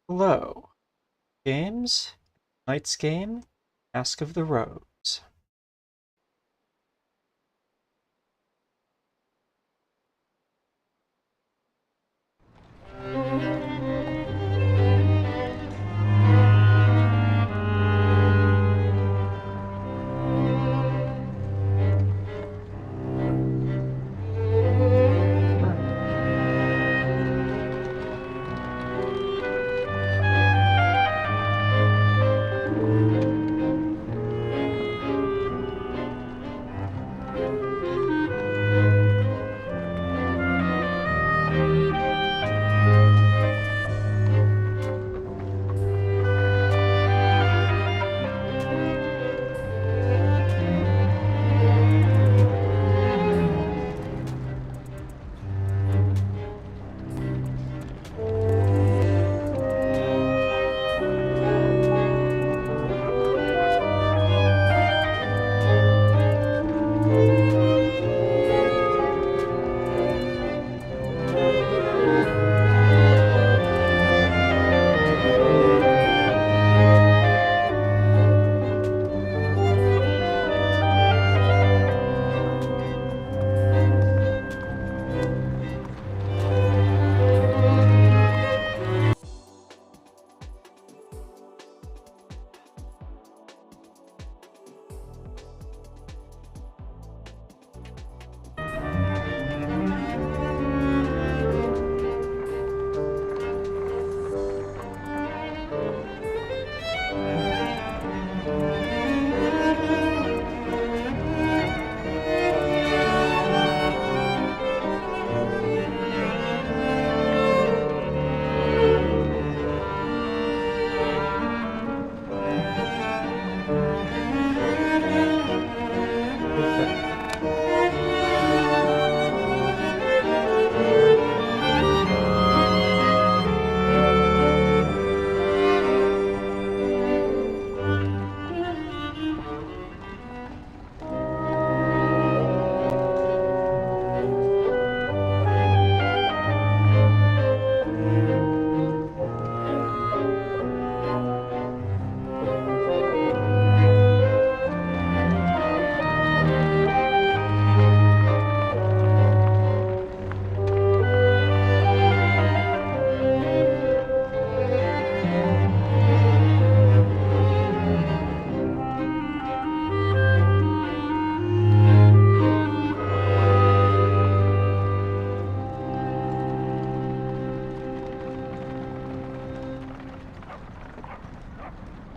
Hello. Games? Night's game? Mask of the Rose.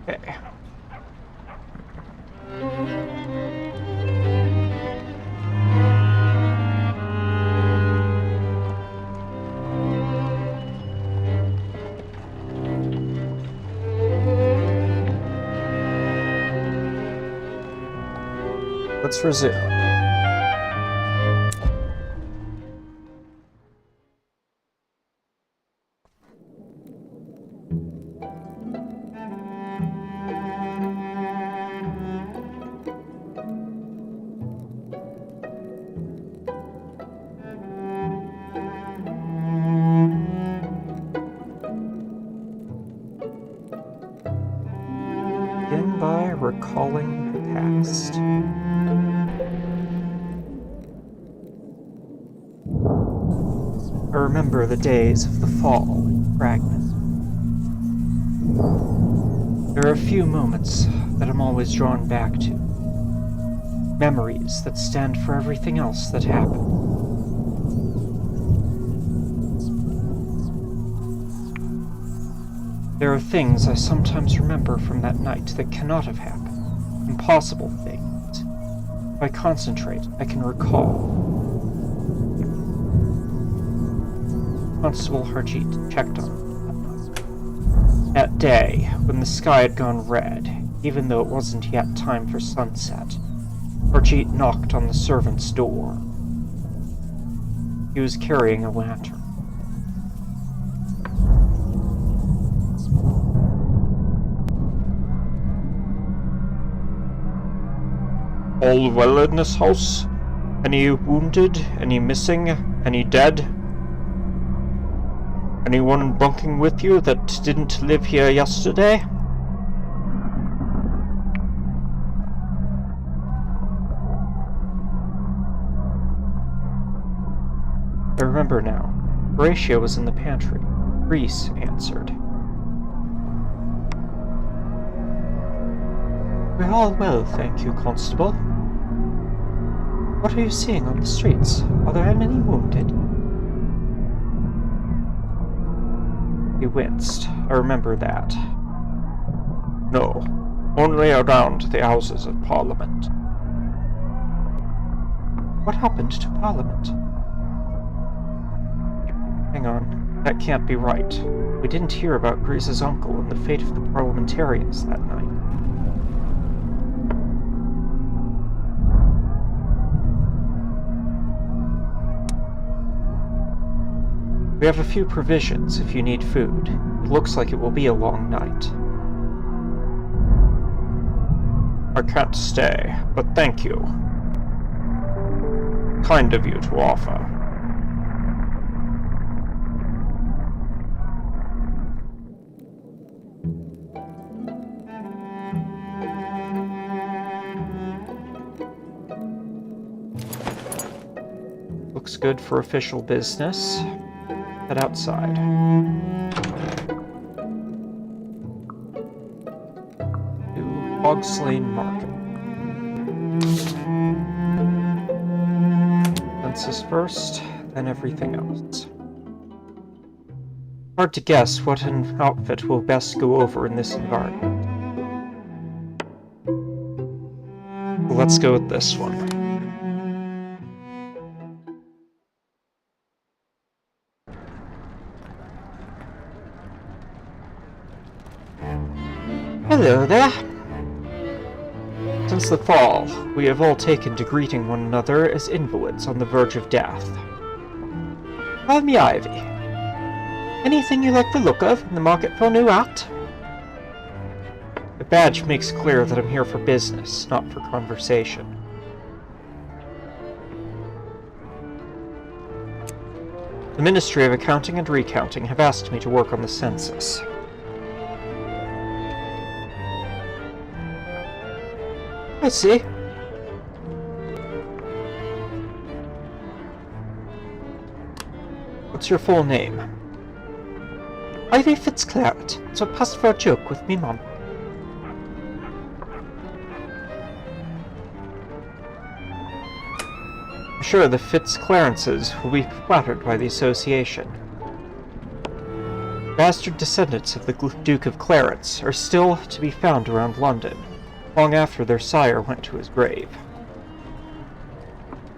Okay. Let's resume. Begin by recalling the past. I remember the days of the fall in Fragment. There are a few moments that I'm always drawn back to. Memories that stand for everything else that happened. There are things I sometimes remember from that night that cannot have happened. Impossible things. If I concentrate, I can recall. Constable Harjeet checked on me that day, when the sky had gone red, even though it wasn't yet time for sunset. Harjeet knocked on the servant's door. He was carrying a lantern. All well in this house? Any wounded? Any missing? Any dead? Anyone bunking with you that didn't live here yesterday? I remember now. Horatio was in the pantry. Reese answered. We're all well, thank you, Constable. What are you seeing on the streets? Are there many wounded? He winced. I remember that. No, only around the Houses of Parliament. What happened to Parliament? Hang on, that can't be right. We didn't hear about Grease's uncle and the fate of the parliamentarians that night. We have a few provisions if you need food. It looks like it will be a long night. I can't stay, but thank you. Kind of you to offer. Looks good for official business. Head outside. To Hogs Lane Market. Census first, then everything else. Hard to guess what an outfit will best go over in this environment. Let's go with this one. Hello there. Since the fall, we have all taken to greeting one another as invalids on the verge of death. Call me Ivy. Anything you like the look of in the market for a new hat? The badge makes clear that I'm here for business, not for conversation. The Ministry of Accounting and Recounting have asked me to work on the census. I see. What's your full name? Ivy Fitzclarence. So passed for a joke with me, Mum. I'm sure the Fitzclarences will be flattered by the association. Bastard descendants of the Duke of Clarence are still to be found around London, long after their sire went to his grave.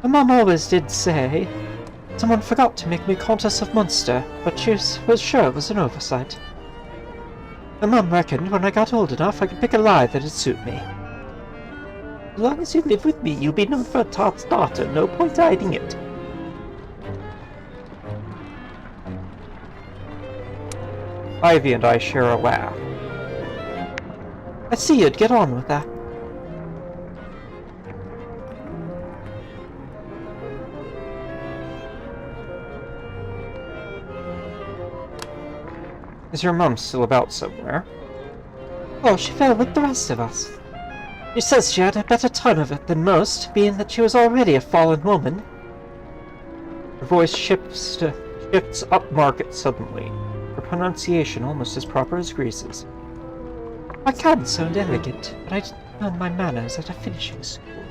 My mum always did say, someone forgot to make me Countess of Munster, but she was sure it was an oversight. My mum reckoned when I got old enough I could pick a lie that'd suit me. As long as you live with me, you'll be known for a tart's daughter, no point hiding it. Ivy and I share a laugh. I see you'd get on with that. Is your mum still about somewhere? Oh, she fell with the rest of us. She says she had a better time of it than most, being that she was already a fallen woman. Her voice shifts upmarket suddenly, her pronunciation almost as proper as Grease's. I can sound elegant, but I didn't learn my manners at a finishing school.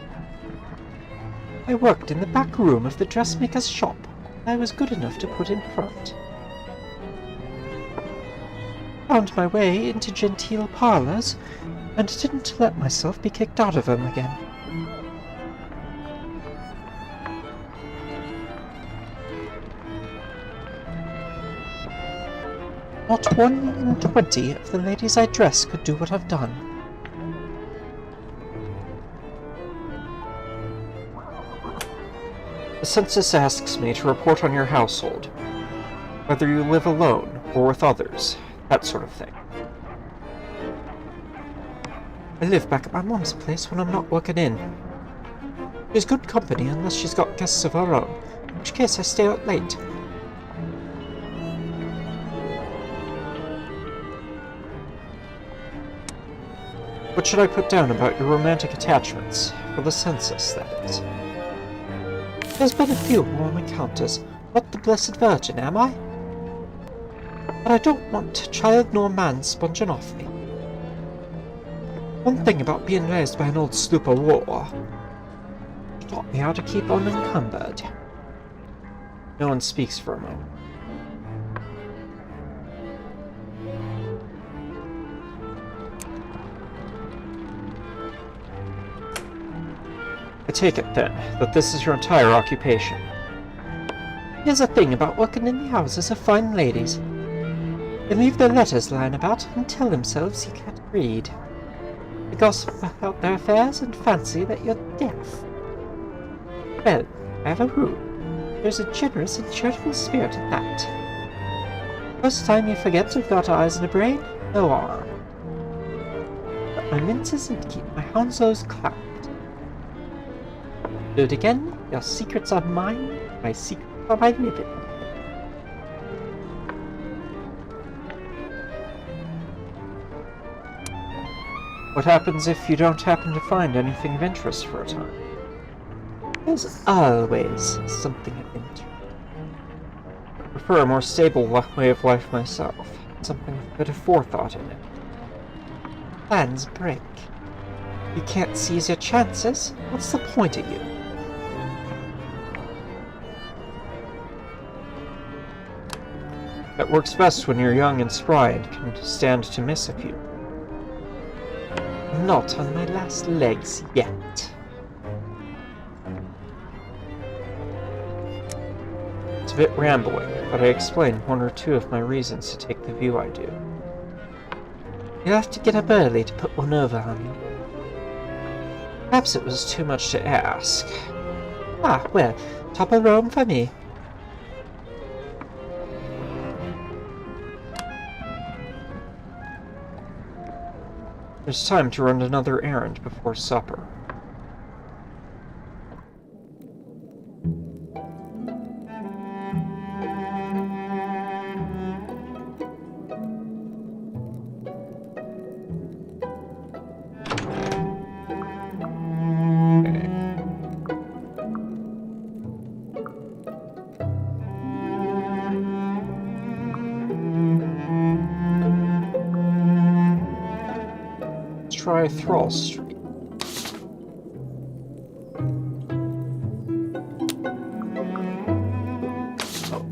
I worked in the back room of the dressmaker's shop, and I was good enough to put in front. Found my way into genteel parlours, and didn't let myself be kicked out of them again. Not 1 in 20 of the ladies I dress could do what I've done. The census asks me to report on your household, whether you live alone or with others, that sort of thing. I live back at my mum's place when I'm not working in. She's good company unless she's got guests of her own, in which case I stay out late. What should I put down about your romantic attachments? For the census, that is. There's been a few warm encounters. Not the Blessed Virgin, am I? But I don't want child nor man sponging off me. One thing about being raised by an old sloop of war, it taught me how to keep unencumbered. No one speaks for a moment. I take it, then, that this is your entire occupation. Here's the thing about working in the houses of fine ladies. They leave their letters lying about and tell themselves you can't read. They gossip about their affairs and fancy that you're deaf. Well, I have a rule. There's a generous and charitable spirit in that. First time you forget you've got eyes and a brain, no harm. But my minces and keep my Hounslows clapped. Do it again, your secrets are mine, my secrets are my living. What happens if you don't happen to find anything of interest for a time? There's always something of interest. I prefer a more stable way of life myself, something with a bit of forethought in it. Plans break. You can't seize your chances. What's the point of you? That works best when you're young and spry and can stand to miss a few. I'm not on my last legs yet. It's a bit rambling, but I explain one or two of my reasons to take the view I do. You'll have to get up early to put one over on me. Perhaps it was too much to ask. Ah, well, top of Rome for me. There's time to run another errand before supper. Try Thrall Street. Oh.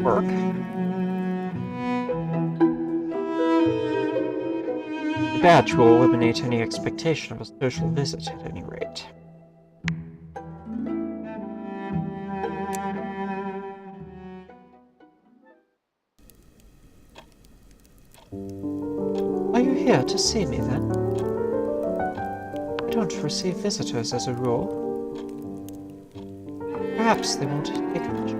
Work. The badge will eliminate any expectation of a social visit at any rate. Are you here to see me, then? I don't receive visitors as a rule. Perhaps they won't take much.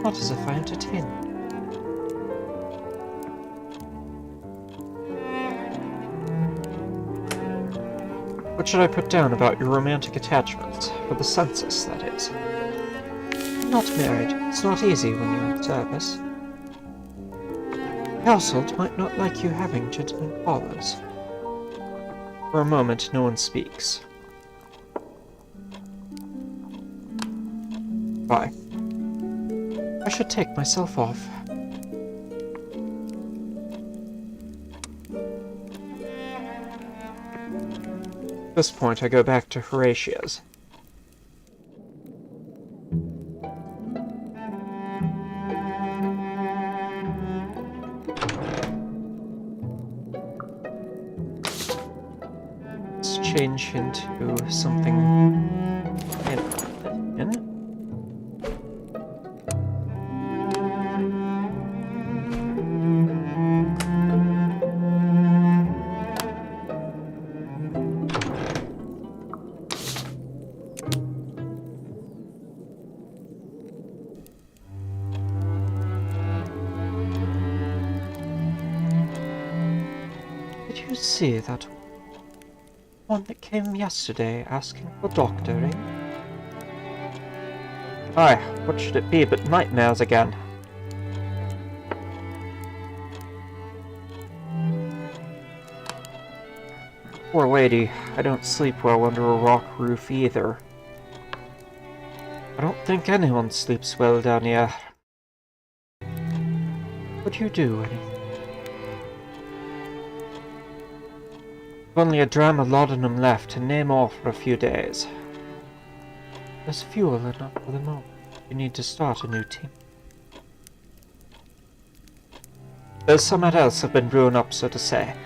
Not as if I entertain them. What should I put down about your romantic attachments? For the census, that is. I'm not married. It's not easy when you're in service. The household might not like you having gentlemen callers. For a moment, no one speaks. Bye. I should take myself off. At this point, I go back to Horatia's. Let's change into something in it. Did you see that one that came yesterday asking for doctoring? Aye, what should it be but nightmares again? Poor lady, I don't sleep well under a rock roof either. I don't think anyone sleeps well down here. Would you do anything? Only a dram of laudanum left, and no more for a few days. There's fuel enough for the moment. You need to start a new team. There's something else I've been brewing up, so to say.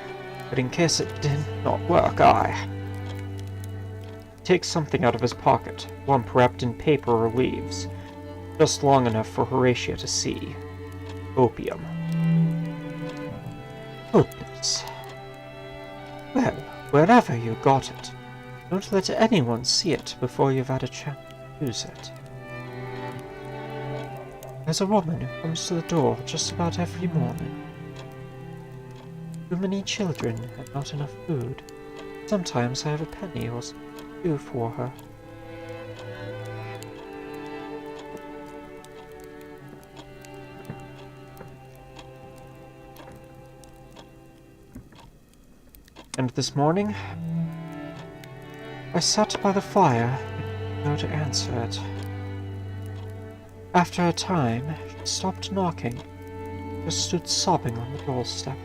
But in case it did not work, takes something out of his pocket, lump wrapped in paper or leaves, just long enough for Horatia to see. Opium. Goodness. Well, wherever you got it, don't let anyone see it before you've had a chance to use it. There's a woman who comes to the door just about every morning. Too many children and not enough food. Sometimes I have a penny or something to do for her. And this morning, I sat by the fire and didn't know to answer it. After a time, she stopped knocking, just stood sobbing on the doorstep.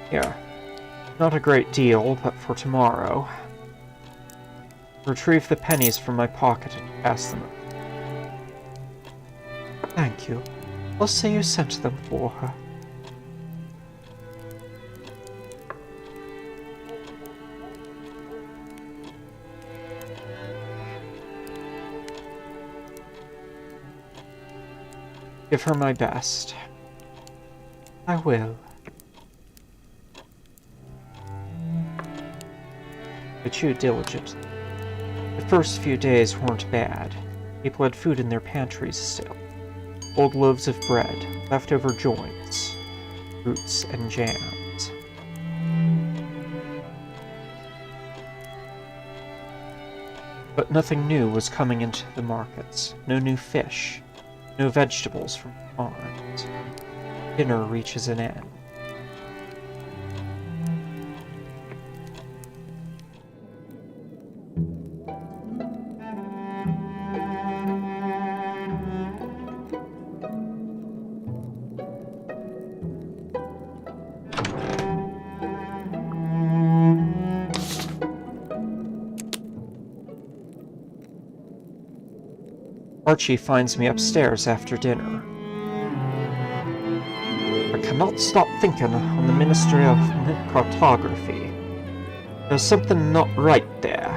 Here, not a great deal, but for tomorrow. Retrieve the pennies from my pocket and pass them up. Thank you. I'll say you sent them for her. Give her my best. I will. I chewed diligently. The first few days weren't bad. People had food in their pantries still. Old loaves of bread, leftover joints, fruits and jams. But nothing new was coming into the markets. No new fish. No vegetables from farms. Dinner reaches an end. Archie finds me upstairs after dinner. I cannot stop thinking on the Ministry of Cartography. There's something not right there.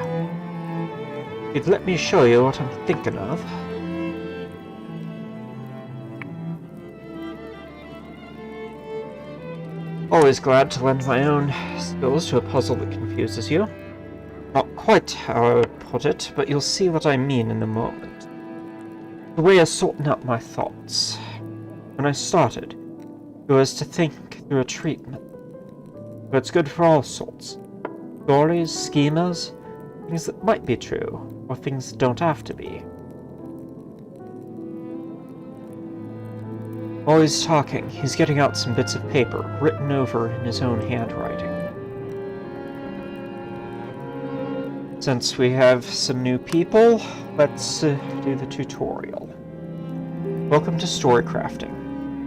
You'd let me show you what I'm thinking of. Always glad to lend my own skills to a puzzle that confuses you. Not quite how I would put it, but you'll see what I mean in a moment. The way of sorting out my thoughts. When I started, it was to think through a treatment. But it's good for all sorts. Stories, schemas, things that might be true, or things that don't have to be. While he's talking, he's getting out some bits of paper, written over in his own handwriting. Since we have some new people, let's do the tutorial. Welcome to Story Crafting.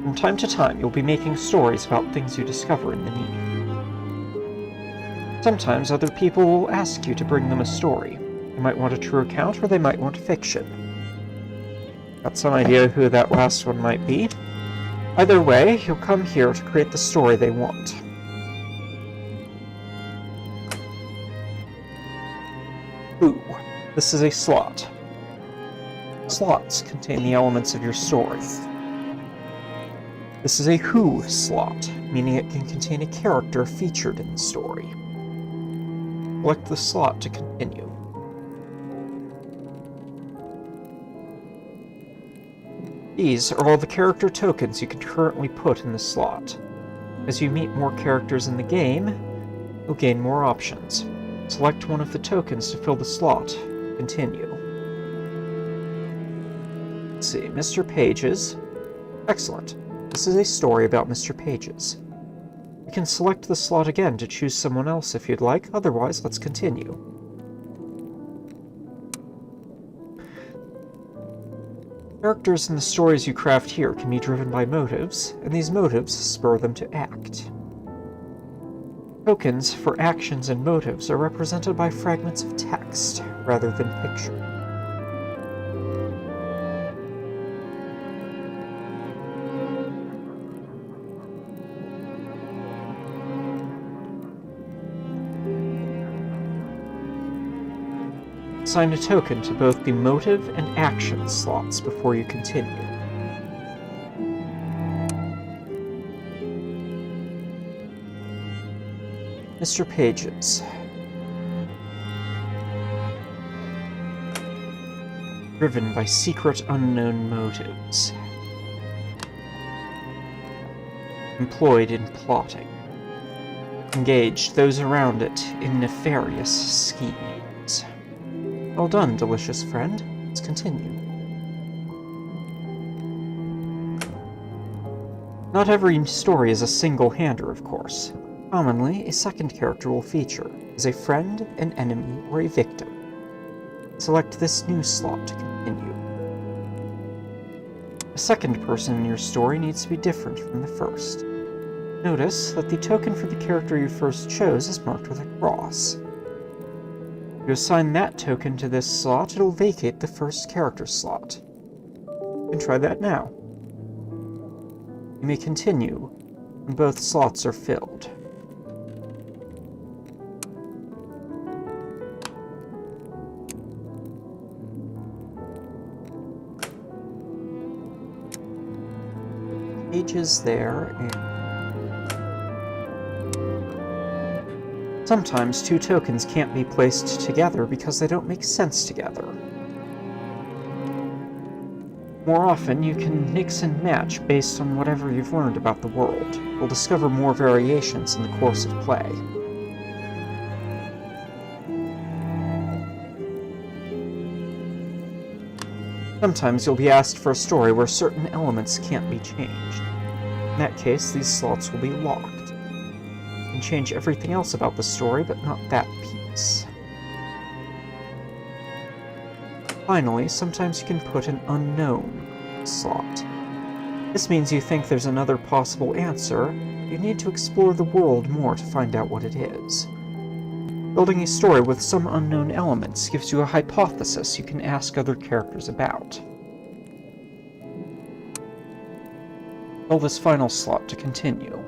From time to time, you'll be making stories about things you discover in the need. Sometimes other people will ask you to bring them a story. They might want a true account, or they might want fiction. Got some idea who that last one might be? Either way, you'll come here to create the story they want. Ooh, this is a slot. Slots contain the elements of your story. This is a who slot, meaning it can contain a character featured in the story. Select the slot to continue. These are all the character tokens you can currently put in the slot. As you meet more characters in the game, you'll gain more options. Select one of the tokens to fill the slot. Continue. Let's see, Mr. Pages. Excellent. This is a story about Mr. Pages. You can select the slot again to choose someone else if you'd like, otherwise let's continue. Characters in the stories you craft here can be driven by motives, and these motives spur them to act. Tokens for actions and motives are represented by fragments of text rather than picture. Assign a token to both the motive and action slots before you continue. Mr. Pages. Driven by secret unknown motives. Employed in plotting. Engaged those around it in nefarious schemes. Well done, delicious friend. Let's continue. Not every story is a single-hander, of course. Commonly, a second character will feature as a friend, an enemy, or a victim. Select this new slot to continue. The second person in your story needs to be different from the first. Notice that the token for the character you first chose is marked with a cross. If you assign that token to this slot, it'll vacate the first character slot. You can try that now. You may continue when both slots are filled. Pages there, and sometimes two tokens can't be placed together because they don't make sense together. More often, you can mix and match based on whatever you've learned about the world. You'll discover more variations in the course of play. Sometimes you'll be asked for a story where certain elements can't be changed. In that case, these slots will be locked. You can change everything else about the story, but not that piece. Finally, sometimes you can put an unknown slot. This means you think there's another possible answer. You need to explore the world more to find out what it is. Building a story with some unknown elements gives you a hypothesis you can ask other characters about. Fill this final slot to continue.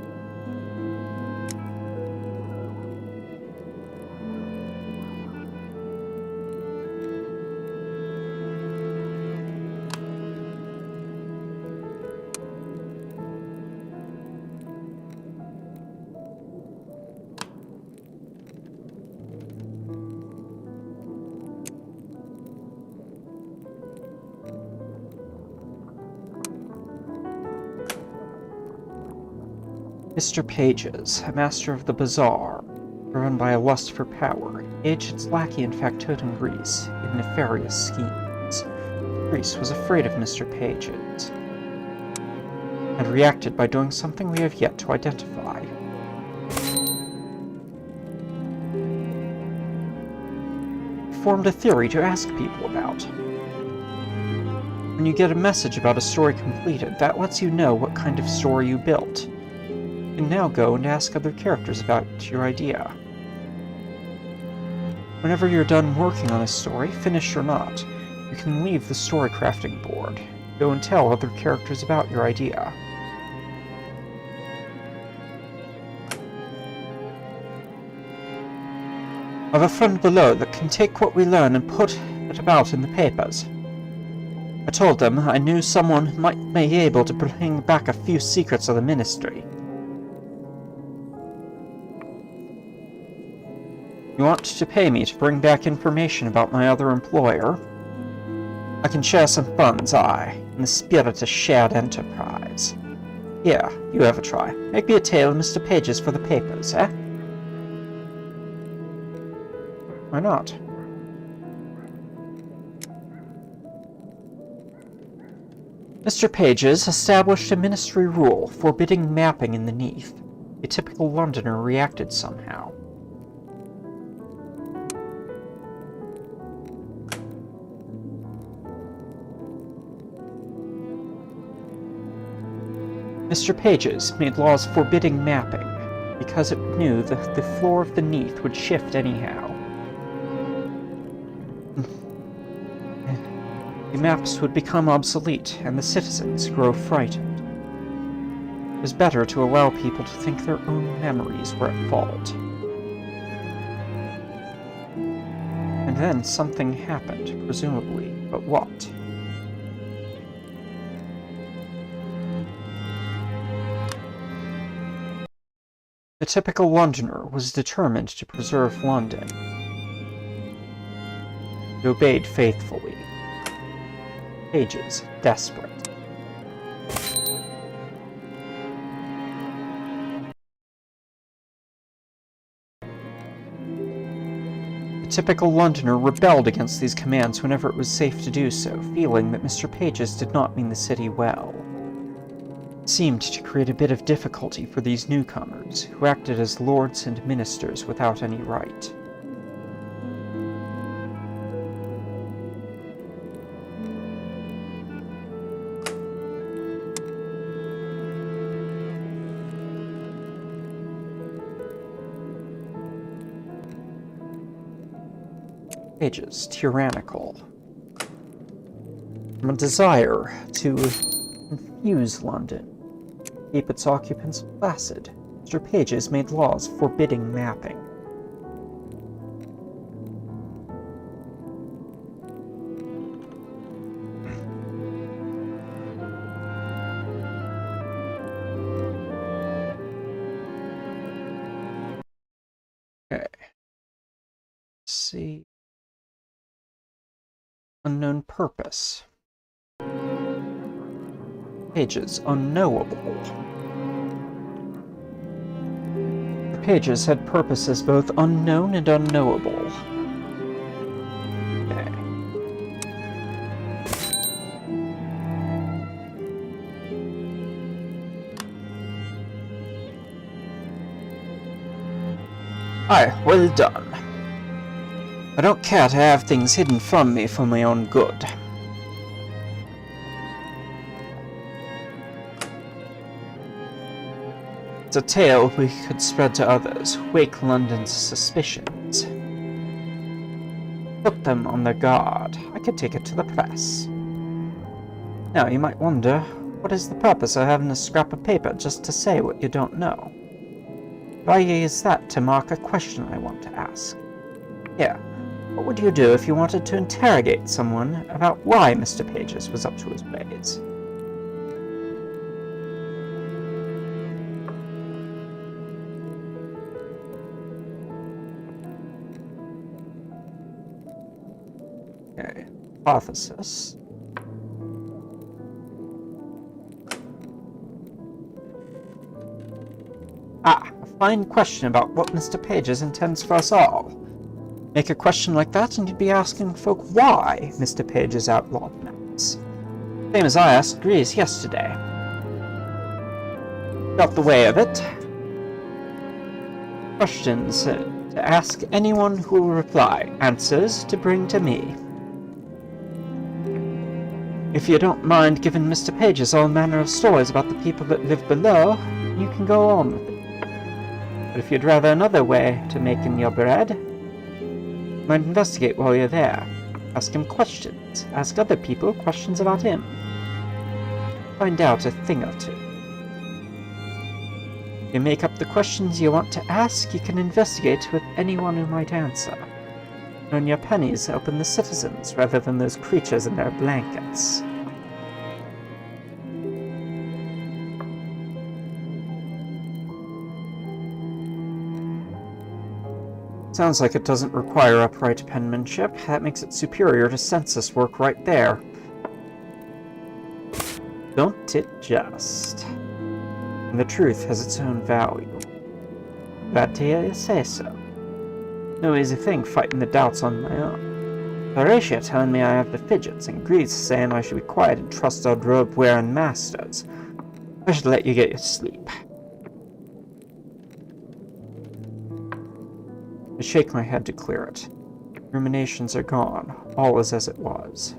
Mr. Pages, a master of the bazaar, driven by a lust for power, engaged its lackey in factotum Greece in nefarious schemes. Greece was afraid of Mr. Pages, and reacted by doing something we have yet to identify. He formed a theory to ask people about. When you get a message about a story completed, that lets you know what kind of story you built. You can now go and ask other characters about your idea. Whenever you're done working on a story, finished or not, you can leave the story crafting board. Go and tell other characters about your idea. I have a friend below that can take what we learn and put it about in the papers. I told them I knew someone might be able to bring back a few secrets of the Ministry. You want to pay me to bring back information about my other employer? I can share some funds, in the spirit of shared enterprise. Here, you have a try. Make me a tale of Mr. Pages for the papers, eh? Why not? Mr. Pages established a ministry rule forbidding mapping in the Neath. A typical Londoner reacted somehow. Mr. Pages made laws forbidding mapping, because it knew that the floor of the Neath would shift anyhow. The maps would become obsolete, and the citizens grow frightened. It was better to allow people to think their own memories were at fault. And then something happened, presumably, but what? The typical Londoner was determined to preserve London. He obeyed faithfully. Pages, desperate. The typical Londoner rebelled against these commands whenever it was safe to do so, feeling that Mr. Pages did not mean the city well. It seemed to create a bit of difficulty for these newcomers, who acted as lords and ministers without any right. Pages, tyrannical. From a desire to confuse London, keep its occupants placid, Mr. Pages made laws forbidding mapping. Okay. Let's see. Unknown purpose. Pages, unknowable. The Pages had purposes both unknown and unknowable. Okay. Aye, well done. I don't care to have things hidden from me for my own good. It's a tale we could spread to others, wake London's suspicions. Put them on their guard. I could take it to the press. Now, you might wonder, what is the purpose of having a scrap of paper just to say what you don't know? Why use that to mark a question I want to ask? Here. What would you do if you wanted to interrogate someone about why Mr. Pages was up to his ways? Okay, hypothesis. Ah, a fine question about what Mr. Pages intends for us all. Make a question like that and you'd be asking folk why Mr. Pages outlawed maps. Same as I asked Grease yesterday. Got the way of it. Questions to ask anyone who will reply. Answers to bring to me. If you don't mind giving Mr. Pages all manner of stories about the people that live below, you can go on with it. But if you'd rather another way to making your bread, might investigate while you're there. Ask him questions. Ask other people questions about him. Find out a thing or two. You make up the questions you want to ask, you can investigate with anyone who might answer. Earn your pennies helping the citizens rather than those creatures in their blankets. Sounds like it doesn't require upright penmanship. That makes it superior to census work right there. Don't it just? And the truth has its own value. Glad to hear you say so. No easy thing fighting the doubts on my own. Horatia telling me I have the fidgets, and Grease saying I should be quiet and trust our robe-wearing masters. I should let you get your sleep. I shake my head to clear it. Ruminations are gone. All is as it was.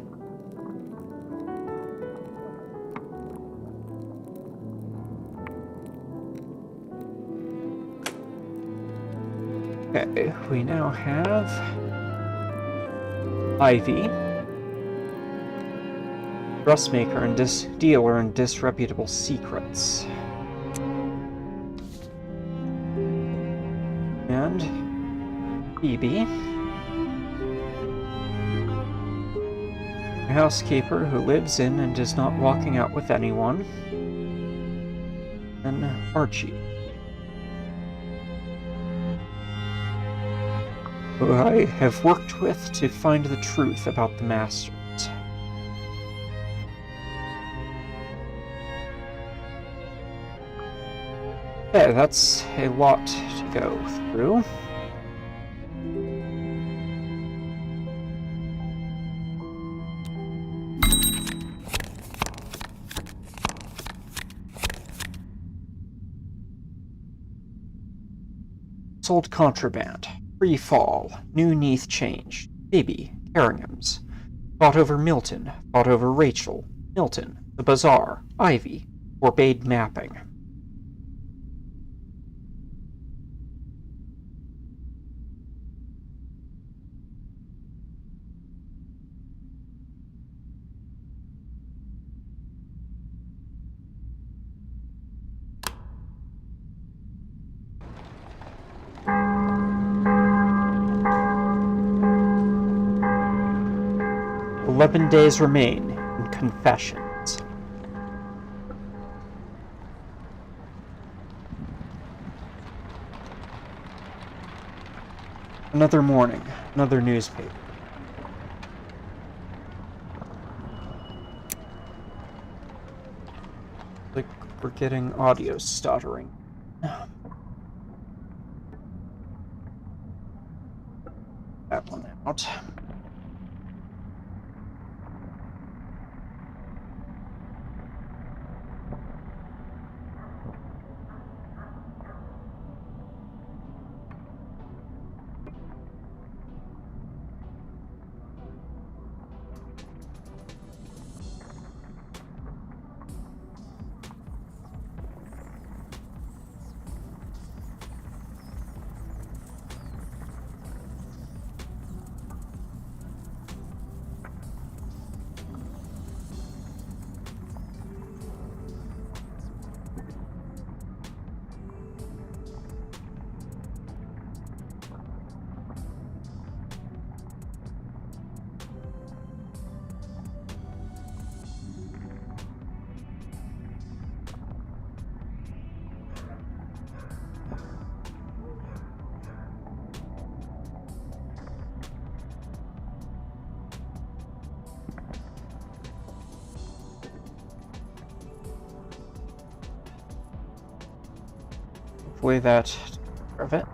Okay, we now have Ivy, dressmaker and dealer in disreputable secrets, and Phoebe, a housekeeper who lives in and is not walking out with anyone, and Archie, who I have worked with to find the truth about the Masters. Okay, that's a lot to go through. Sold contraband. Free fall. New Neath change. Baby. Carringham's. Fought over Milton. Fought over Rachel. Milton. The Bazaar. Ivy. Forbade mapping. "11 days remain in confessions." Another morning, another newspaper. Like we're getting audio stuttering. That one out. Hopefully that took care of it.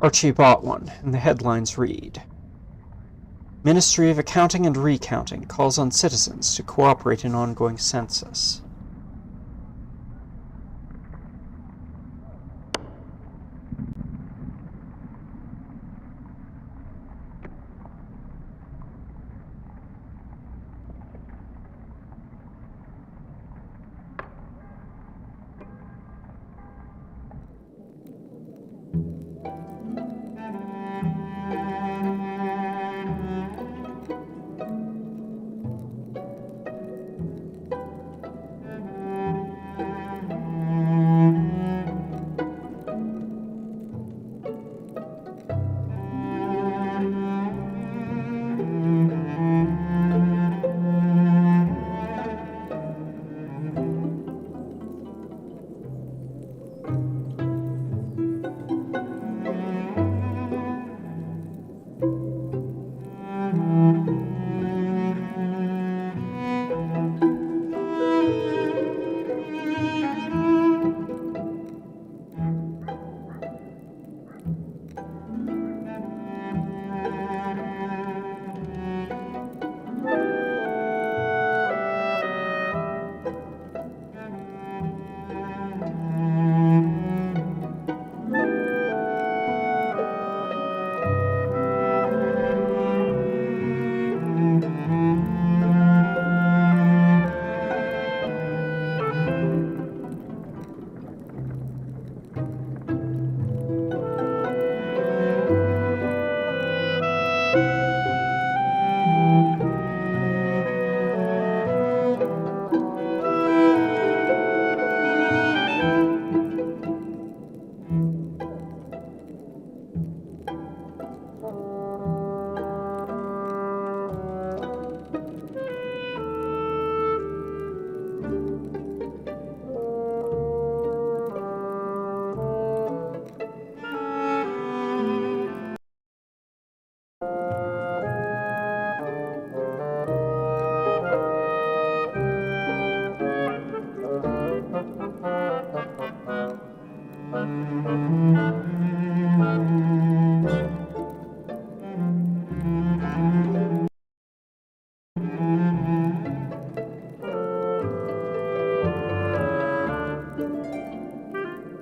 Archie bought one, and the headlines read, "Ministry of Accounting and Recounting calls on citizens to cooperate in ongoing census."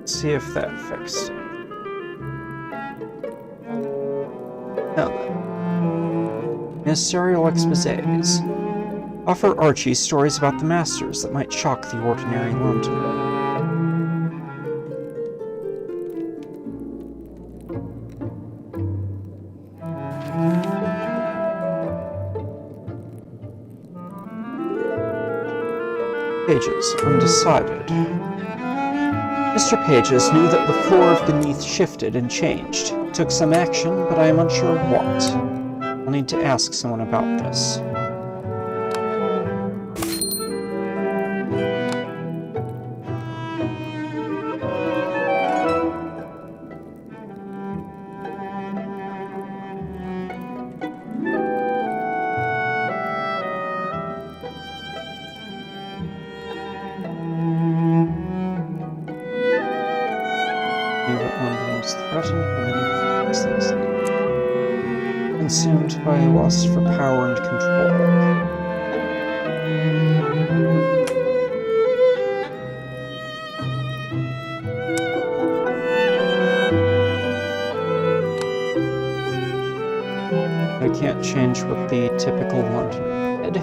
See if that fixed it. Now then, ministerial exposés. Offer Archie stories about the masters that might shock the ordinary Londoner. Pages, undecided. Mr. Pages knew that the floor of the Neath shifted and changed. Took some action, but I am unsure what. I'll need to ask someone about this. Consumed by a lust for power and control. I can't change what the typical Londoner did.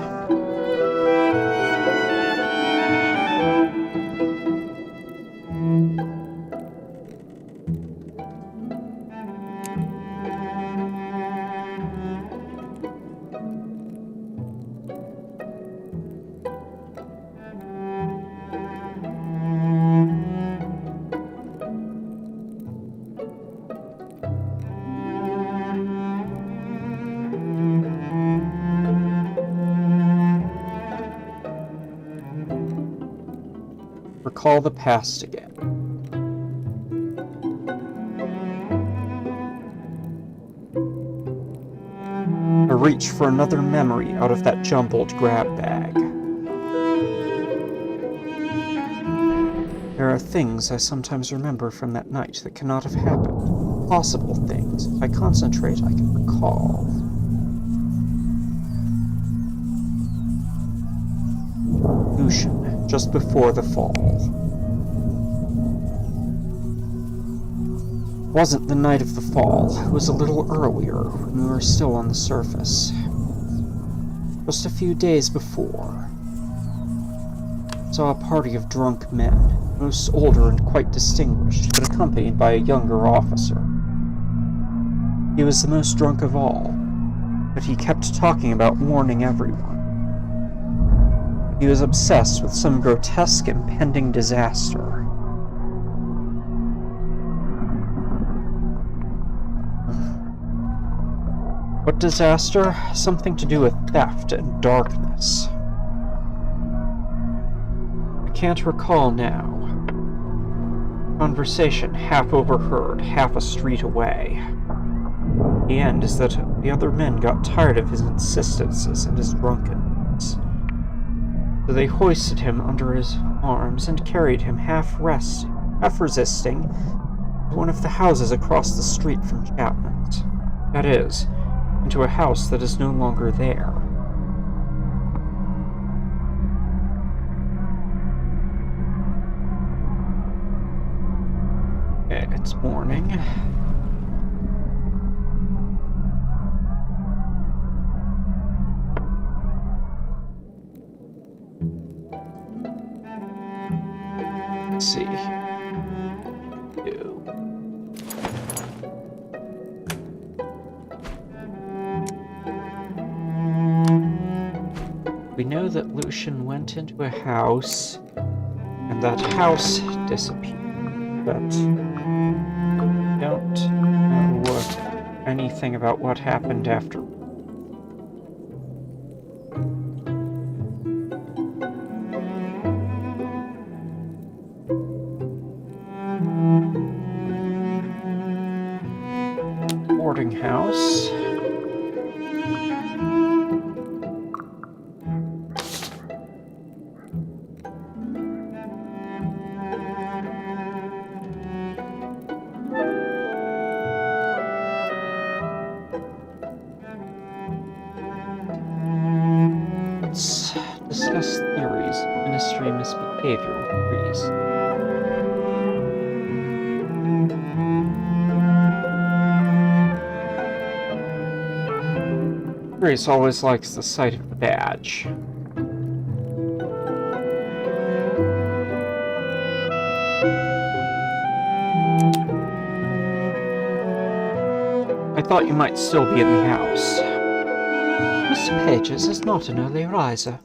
Recall the past again. I reach for another memory out of that jumbled grab bag. There are things I sometimes remember from that night that cannot have happened. Possible things. If I concentrate, I can recall. Lucian, just before the fall. It wasn't the night of the fall. It was a little earlier, when we were still on the surface. Just a few days before. I saw a party of drunk men, most older and quite distinguished, but accompanied by a younger officer. He was the most drunk of all, but he kept talking about warning everyone. He was obsessed with some grotesque impending disaster. What disaster? Something to do with theft and darkness. I can't recall now. Conversation half overheard, half a street away. The end is that the other men got tired of his insistences and his drunkenness. So they hoisted him under his arms and carried him half resisting, to one of the houses across the street from Chapman's. That is, into a house that is no longer there. Okay, it's morning. Let's see. We know that Lucian went into a house, and that house disappeared, but don't know anything about what happened after. Boarding house. Let's discuss theories of ministry misbehavior with Reese. Grace always likes the sight of the badge. I thought you might still be in the house. Mr. Pages is not an early riser.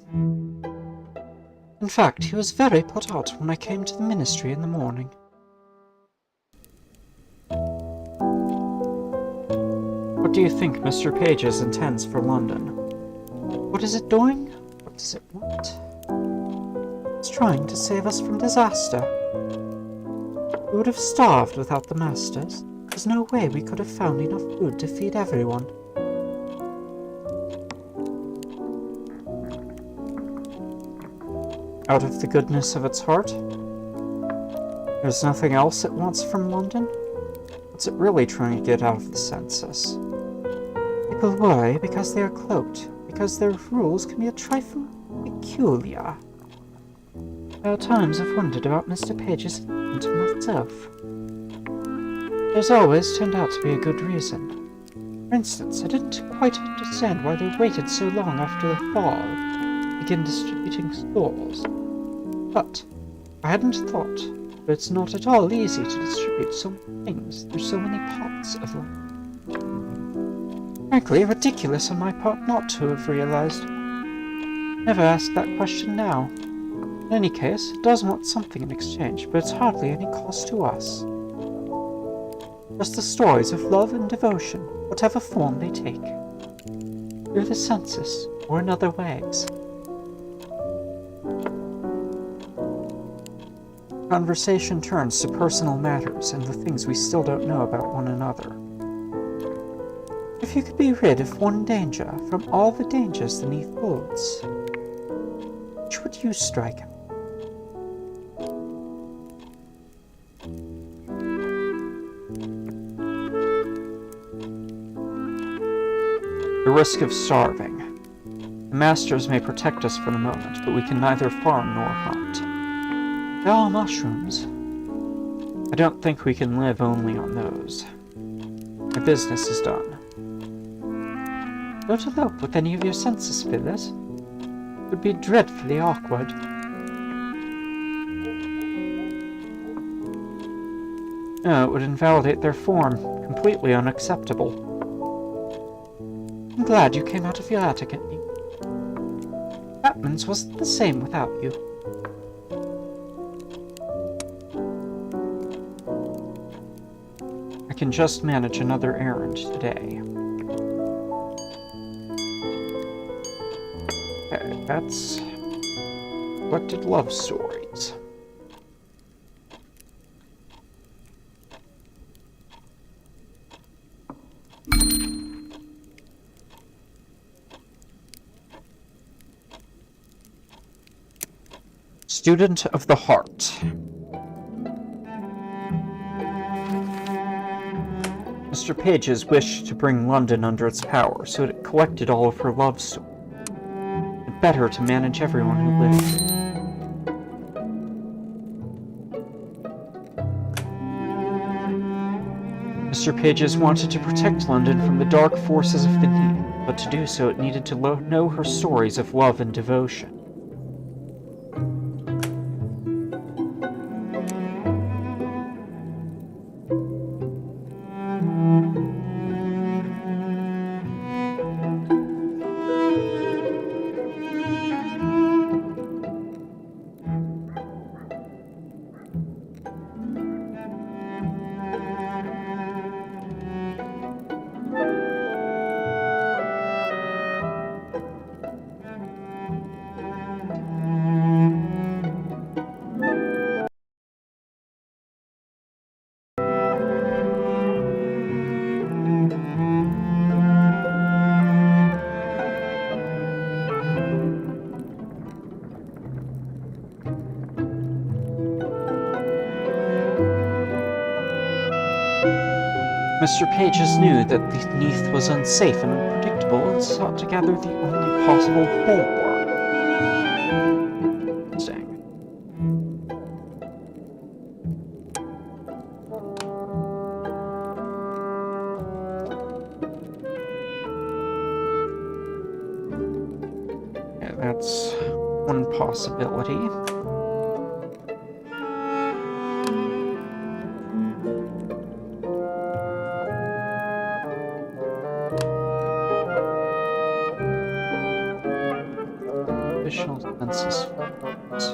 In fact, he was very put out when I came to the ministry in the morning. What do you think Mr. Pages intends for London? What is it doing? What does it want? It's trying to save us from disaster. We would have starved without the masters. There's no way we could have found enough food to feed everyone. Out of the goodness of its heart? There's nothing else it wants from London? What's it really trying to get out of the census? People worry because they are cloaked, because their rules can be a trifle peculiar. There are times I've wondered about Mr. Pages and myself. There's always turned out to be a good reason. For instance, I didn't quite understand why they waited so long after the fall to begin distributing stores. But I hadn't thought that it's not at all easy to distribute so many things through so many parts of life. Frankly, ridiculous on my part not to have realized. Never ask that question now. In any case, it does want something in exchange, but it's hardly any cost to us. Just the stories of love and devotion, whatever form they take. Through the census, or in other ways. Conversation turns to personal matters and the things we still don't know about one another. If you could be rid of one danger from all the dangers the Neath holds, which would you strike? The risk of starving. The masters may protect us for the moment, but we can neither farm nor hunt. There are mushrooms. I don't think we can live only on those. My business is done. Don't elope with any of your census fillers. It would be dreadfully awkward. No, it would invalidate their form. Completely unacceptable. I'm glad you came out of your attic at me. Batman's wasn't the same without you. I can just manage another errand today. Okay, that's collected love stories. Student of the Heart. Mr. Pages wished to bring London under its power, so it collected all of her love stories. And better to manage everyone who lived. Mr. Pages wanted to protect London from the dark forces of the Neath, but to do so it needed to know her stories of love and devotion. Mr. Pages knew that the Neath was unsafe and unpredictable and sought to gather the only possible hold. possibility. Official census forms.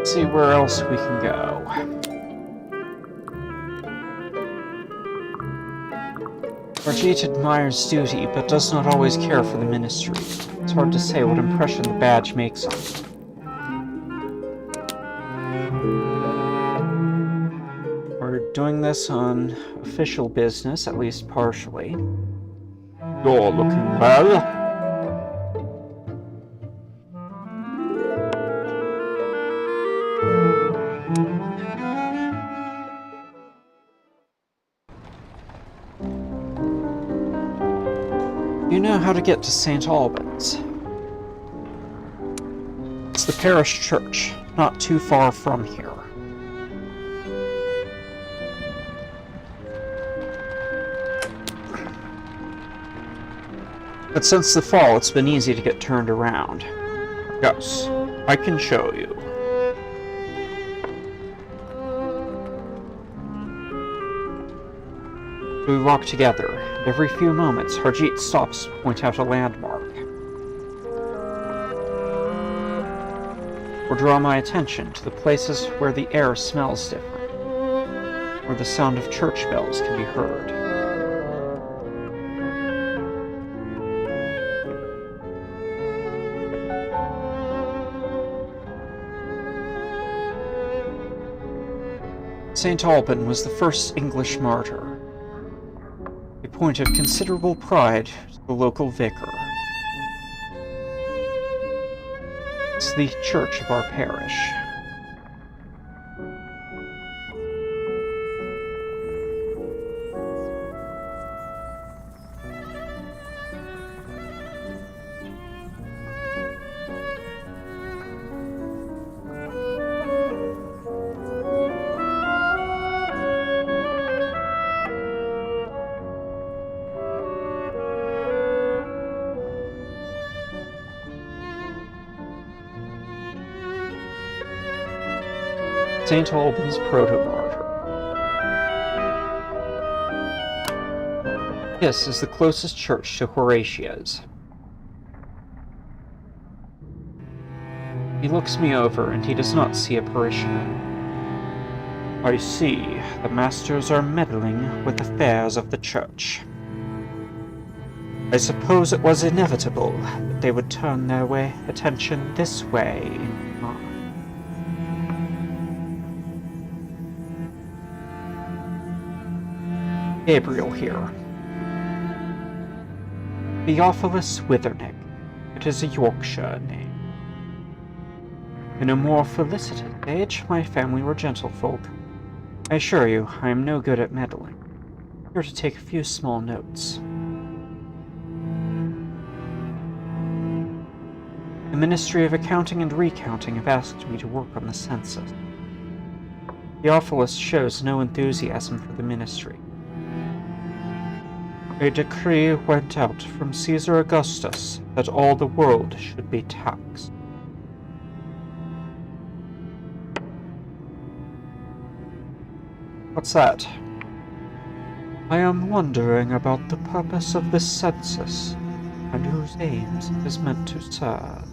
See where else we can go. Harjeet admires duty, but does not always care for the ministry. It's hard to say what impression the badge makes on him. We're doing this on official business, at least partially. You're looking well. You know how to get to St. Albans. It's the parish church, not too far from here. But since the fall, it's been easy to get turned around. Yes, I can show you. We walk together, and every few moments, Harjeet stops to point out a landmark. Or draw my attention to the places where the air smells different, where the sound of church bells can be heard. St. Alban was the first English martyr, a point of considerable pride to the local vicar. It's the church of our parish. St. Albans proto-martyr. This is the closest church to Horatia's. He looks me over, and he does not see a parishioner. I see. The masters are meddling with affairs of the church. I suppose it was inevitable that they would turn their attention this way. Gabriel here. Theophilus Withernick. It is a Yorkshire name. In a more felicitous age, my family were gentlefolk. I assure you, I am no good at meddling. Here to take a few small notes. The Ministry of Accounting and Recounting have asked me to work on the census. Theophilus shows no enthusiasm for the ministry. A decree went out from Caesar Augustus that all the world should be taxed. What's that? I am wondering about the purpose of this census and whose aims it is meant to serve.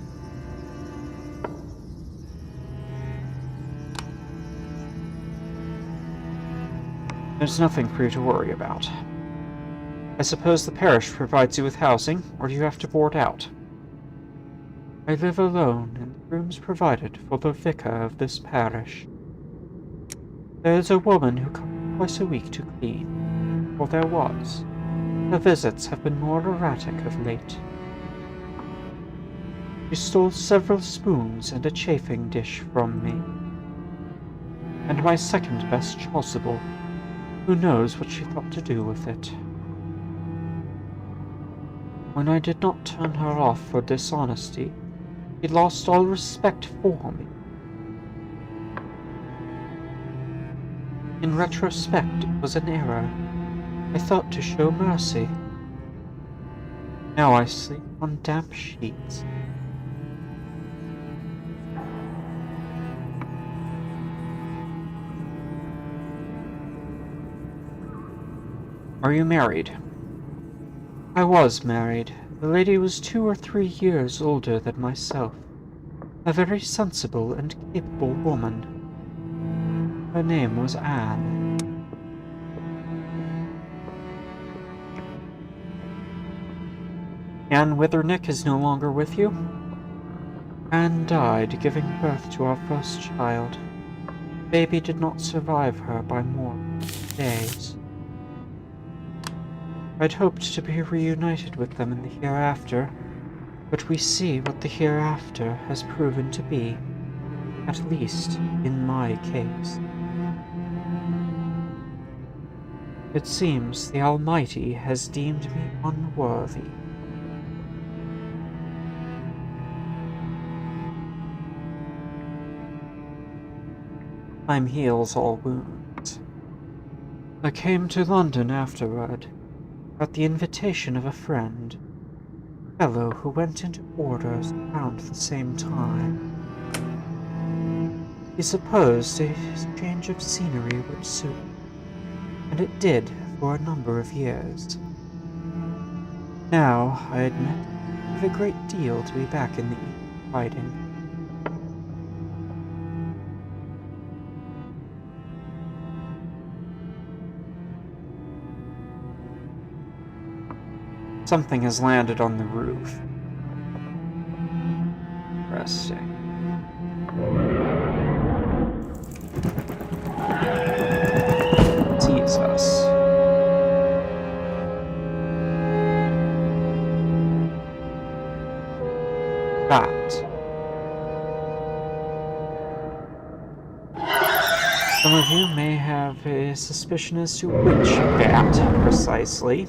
There's nothing for you to worry about. I suppose the parish provides you with housing, or do you have to board out? I live alone in the rooms provided for the vicar of this parish. There is a woman who comes twice a week to clean, or there was. Her visits have been more erratic of late. She stole several spoons and a chafing dish from me. And my second best chasuble. Who knows what she thought to do with it? When I did not turn her off for dishonesty, she lost all respect for me. In retrospect, it was an error. I thought to show mercy. Now I sleep on damp sheets. Are you married? I was married. The lady was 2 or 3 years older than myself. A very sensible and capable woman. Her name was Anne. Anne Withernick is no longer with you? Anne died giving birth to our first child. The baby did not survive her by more than days. I'd hoped to be reunited with them in the hereafter, but we see what the hereafter has proven to be, at least in my case. It seems the Almighty has deemed me unworthy. Time heals all wounds. I came to London afterward, at the invitation of a friend, a fellow who went into orders around the same time. He supposed a change of scenery would suit, and it did for a number of years. Now, I admit, I have a great deal to be back in the East fighting. Something has landed on the roof. Interesting. Jesus. Bat. Some of you may have a suspicion as to which bat, precisely.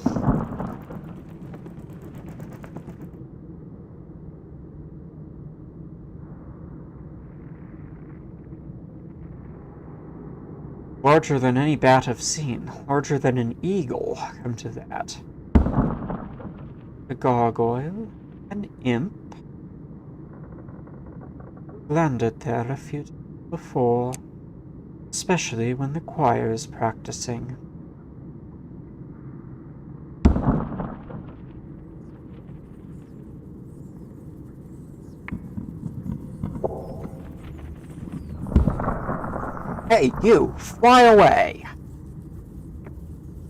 Larger than any bat I've seen. Larger than an eagle, come to that. A gargoyle? An imp? Landed there a few days before, especially when the choir is practicing. Hey, you! Fly away!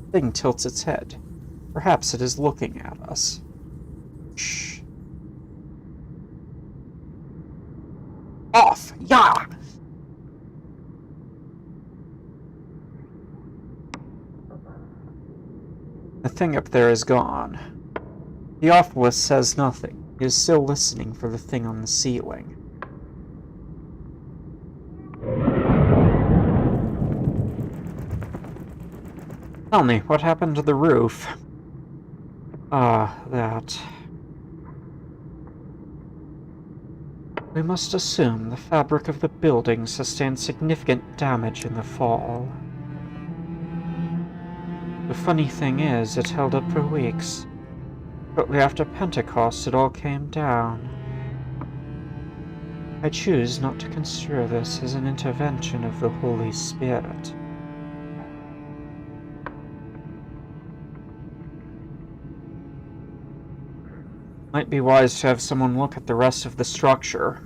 The thing tilts its head. Perhaps it is looking at us. Shh. Off! Yah! The thing up there is gone. Theophilus says nothing. He is still listening for the thing on the ceiling. Tell me, what happened to the roof? That. We must assume the fabric of the building sustained significant damage in the fall. The funny thing is, it held up for weeks. Shortly after Pentecost, it all came down. I choose not to consider this as an intervention of the Holy Spirit. Might be wise to have someone look at the rest of the structure.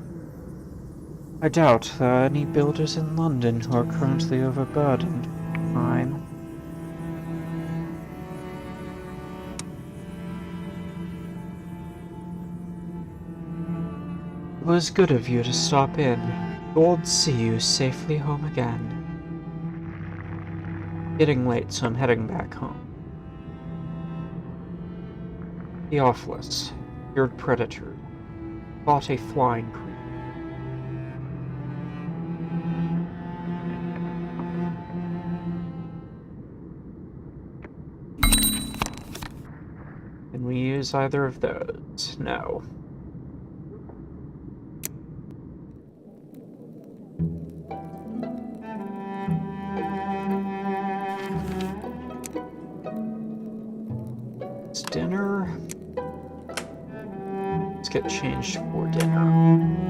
I doubt there are any builders in London who are currently overburdened with crime. It was good of you to stop in. Gold see you safely home again. Getting late, so I'm heading back home. Theophilus, feared predator, fought a flying creature. Can we use either of those? No. dinner. Let's get changed for dinner.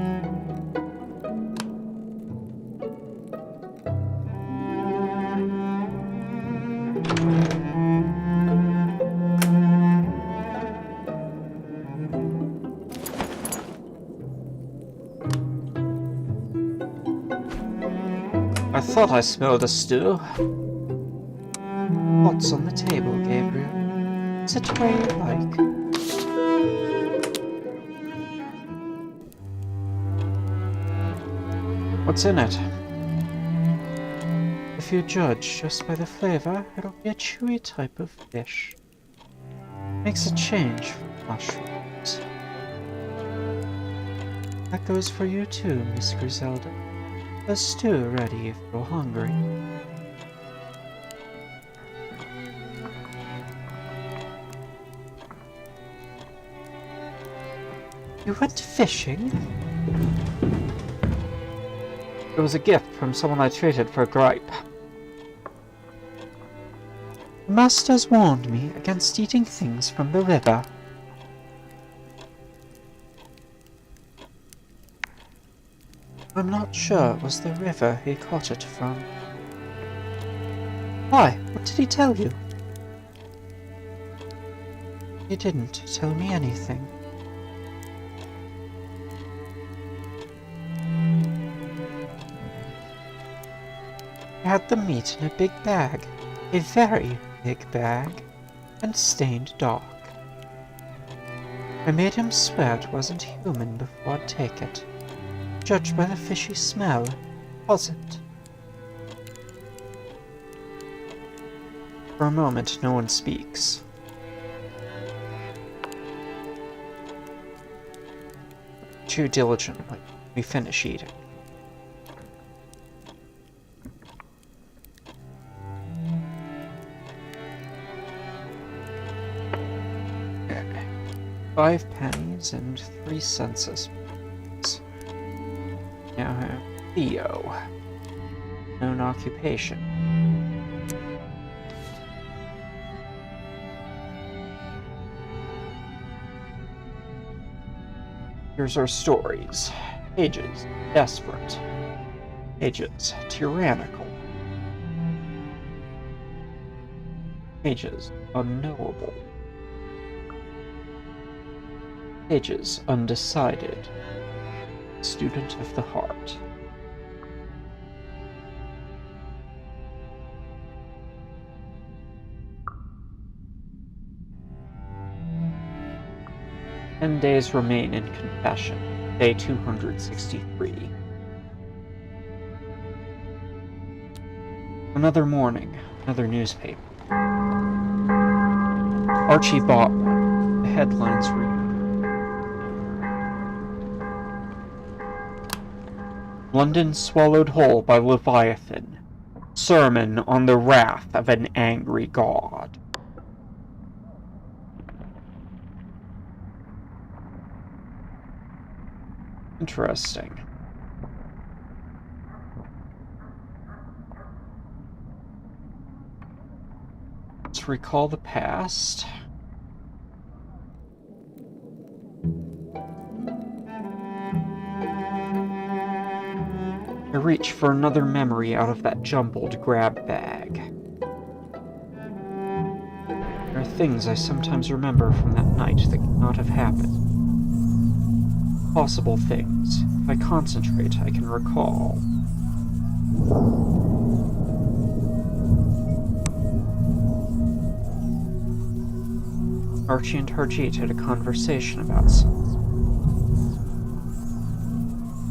I thought I smelled a stew. What's on the table, Gabriel? Sit where you like. What's in it? If you judge just by the flavor, it'll be a chewy type of fish. Makes a change from mushrooms. That goes for you too, Miss Griselda. A stew ready if you're hungry. You went fishing? It was a gift from someone I treated for gripe. The master's warned me against eating things from the river. I'm not sure it was the river he caught it from. Why? What did he tell you? He didn't tell me anything. I had the meat in a big bag, a very big bag, and stained dark. I made him swear it wasn't human before I'd take it. Judged by the fishy smell, was it? For a moment, no one speaks. Chew diligently. We finish eating. $5 pennies and 3 census points. Now I have Theo. Known occupation. Here's our stories. Ages, desperate. Ages, tyrannical. Ages, unknowable. Ages, undecided. Student of the heart. 10 days remain in confession. Day 263. Another morning, another newspaper. Archie bought one. The headlines read, London swallowed whole by Leviathan. Sermon on the wrath of an angry god. Interesting. Let's recall the past. I reach for another memory out of that jumbled grab bag. There are things I sometimes remember from that night that could not have happened. Possible things. If I concentrate, I can recall. Archie and Harjeet had a conversation about something.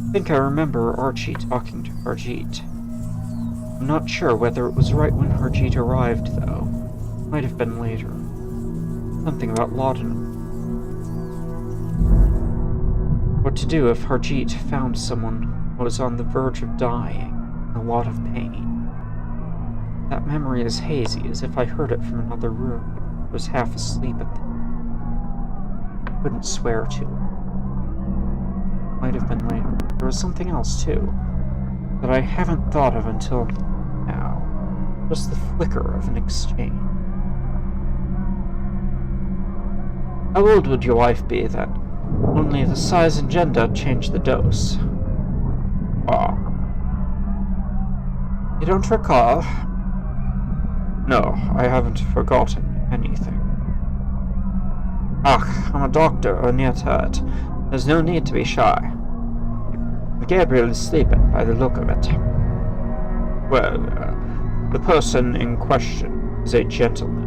I think I remember Archie talking to Harjeet. I'm not sure whether it was right when Harjeet arrived, though. Might have been later. Something about laudanum. What to do if Harjeet found someone who was on the verge of dying, in a lot of pain. That memory is hazy, as if I heard it from another room. I was half asleep at the time. I couldn't swear to it. Might have been later. There was something else, too, that I haven't thought of until now. Just the flicker of an exchange. How old would your wife be then? Only the size and gender change the dose. Ah. You don't recall? No, I haven't forgotten anything. Ach, I'm a doctor or near to it. There's no need to be shy. Gabriel is sleeping by the look of it. Well, the person in question is a gentleman.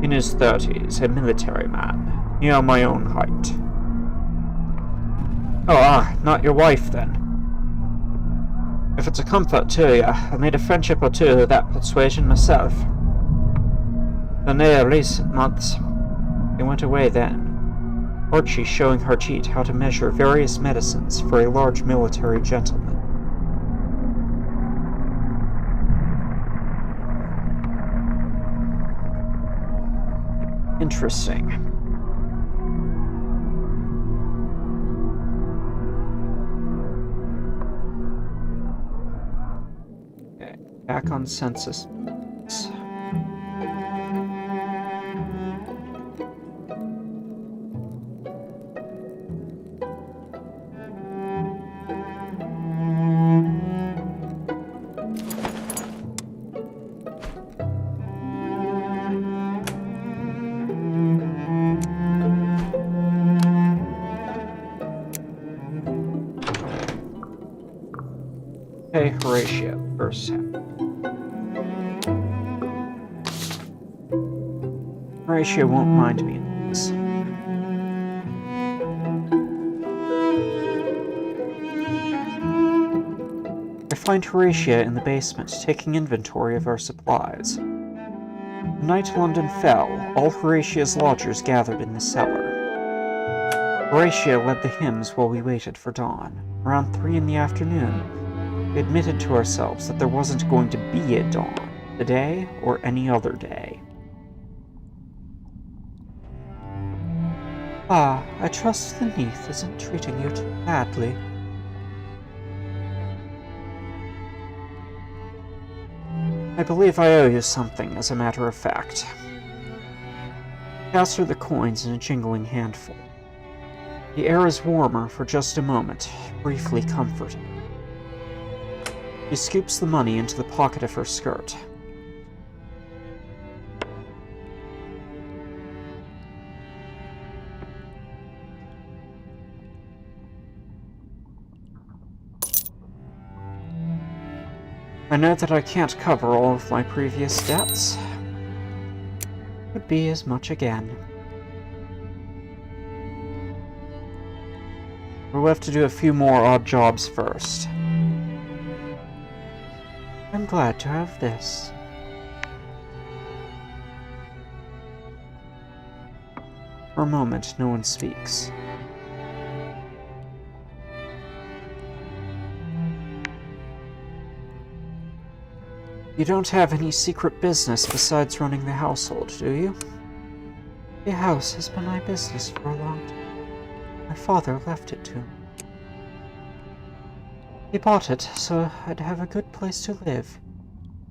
In his 30s, a military man, near my own height. Oh, not your wife then. If it's a comfort to you, I made a friendship or two of that persuasion myself. In the recent months, he went away then. Archie showing Harjeet how to measure various medicines for a large military gentleman. Interesting. Okay, back on census. Hey, Horatio, first half. Horatio won't mind me in this. I find Horatio in the basement, taking inventory of our supplies. The night London fell, all Horatio's lodgers gathered in the cellar. Horatio led the hymns while we waited for dawn. Around 3 in the afternoon, we admitted to ourselves that there wasn't going to be a dawn, today or any other day. Ah, I trust the Neath isn't treating you too badly. I believe I owe you something, as a matter of fact. Pass her the coins in a jingling handful. The air is warmer for just a moment, briefly comforting. She scoops the money into the pocket of her skirt. I know that I can't cover all of my previous debts. Could be as much again. We'll have to do a few more odd jobs first. I'm glad to have this. For a moment, no one speaks. You don't have any secret business besides running the household, do you? The house has been my business for a long time. My father left it to me. He bought it so I'd have a good place to live.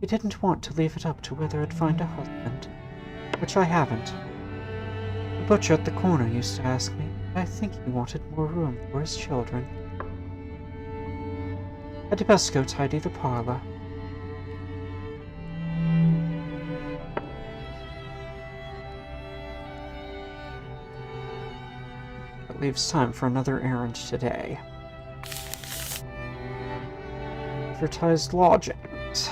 He didn't want to leave it up to whether I'd find a husband, which I haven't. The butcher at the corner used to ask me, but I think he wanted more room for his children. I'd best go tidy the parlor. That leaves time for another errand today. Advertised lodgings.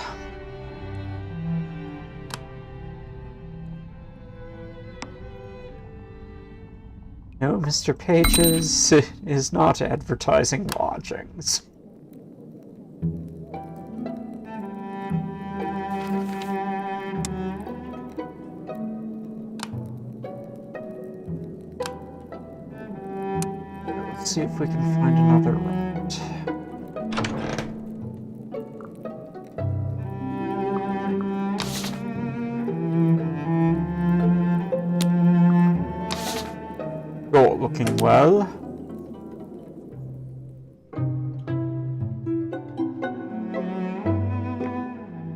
No, Mr. Pages is not advertising lodgings. Let's see if we can find another route. Looking well.